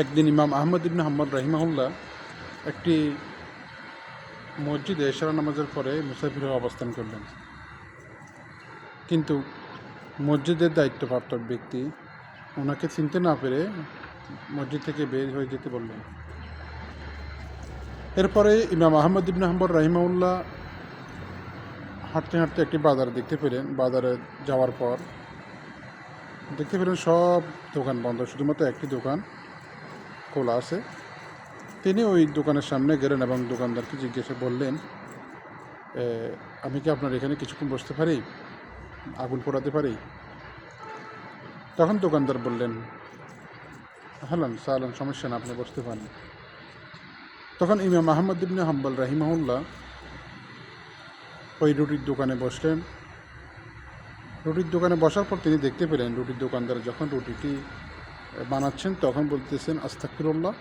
একদিন ইমাম আহমদ ইবনে হাম্বল রাহিমাহুল্লাহ একটি মসজিদে এশারা নামাজের পরে মুসাফির হয়ে অবস্থান করলেন। কিন্তু মসজিদের দায়িত্বপ্রাপ্ত ব্যক্তি ওনাকে চিনতে না পেরে মসজিদ থেকে বের হয়ে যেতে বললেন। এরপরে ইমাম আহমদ ইবনে হাম্বল রাহিমাহুল্লাহ হাঁটতে হাঁটতে একটি বাজার দেখতে পেলেন। বাজারে যাওয়ার পর দেখতে পেলেন সব দোকান বন্ধ, শুধুমাত্র একটি দোকান খোলা আছে। তিনি ওই দোকানের সামনে গেলেন এবং দোকানদারকে জিজ্ঞাসা করলেন, আমি কি আপনার এখানে কিছুক্ষণ বসতে পারি, আগুন পোড়াতে পারি? তখন দোকানদার বললেন, হালান সালান, সমস্যা না, আপনি বসতে পারেন। তখন ইমাম আহমদ ইবনে হাম্বল রাহিমাহুল্লাহ ওই রুটির দোকানে বসলেন। রুটির দোকানে বসার পর তিনি দেখতে পেলেন রুটির দোকানদার যখন রুটিটি বানাচ্ছেন তখন বলতেছেন আস্তাগফিরুল্লাহ,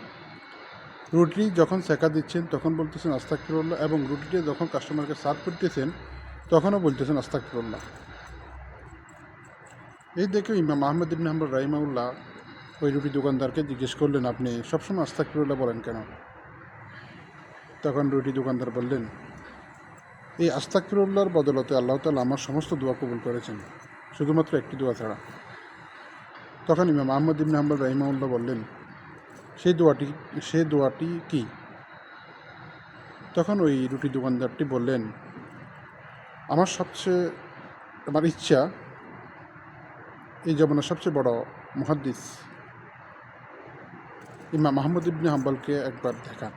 রুটি যখন সেকা দিচ্ছেন তখন বলতেছেন আস্তাগফিরুল্লাহ, এবং রুটিটি যখন কাস্টমারকে সার্ভ করতেছেন তখনও বলতেছেন আস্তাগফিরুল্লাহ। এই দেখে ইমাম আহমদ ইবনে হাম্বল রাহিমাহুল্লাহ ওই রুটি দোকানদারকে জিজ্ঞেস করলেন, আপনি সবসময় আস্তাগফিরুল্লাহ বলেন কেন? তখন রুটি দোকানদার বললেন, এই আস্তাগফিরুল্লাহর বদলতে আল্লাহ তাআলা আমার সমস্ত দোয়া কবুল করেছেন, শুধুমাত্র একটি দোয়া ছাড়া। তখন ইমাম আহমদ ইবনে হাম্বল রাহিমাহুল্লাহ বললেন, সেই দোয়াটি কি? তখন ওই রুটি দোকানদারটি বললেন, আমার ইচ্ছা এই জমানার সবচেয়ে বড় মুহাদ্দিস ইমাম আহমদ ইবনে হাম্বলকে একবার দেখা।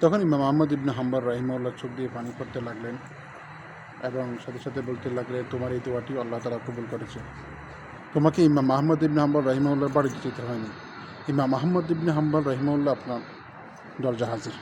তখন ইমাম আহমদ ইবনে হাম্বল রাহিমাহুল্লাহ চোখ দিয়ে পানি পড়তে লাগলেন এবং সাথে সাথে বলতে লাগলেন, তোমার এই দোয়াটি আল্লাহ তাআলা কবুল করেছে। তোমাকে ইমাম আহমদ ইবনে হাম্বল রাহিমাহুল্লাহর বাড়িতে যেতে হয়নি, ইমাম আহমদ ইবনে হাম্বল রাহিমাহুল্লাহ আপনার দরজা হাজির।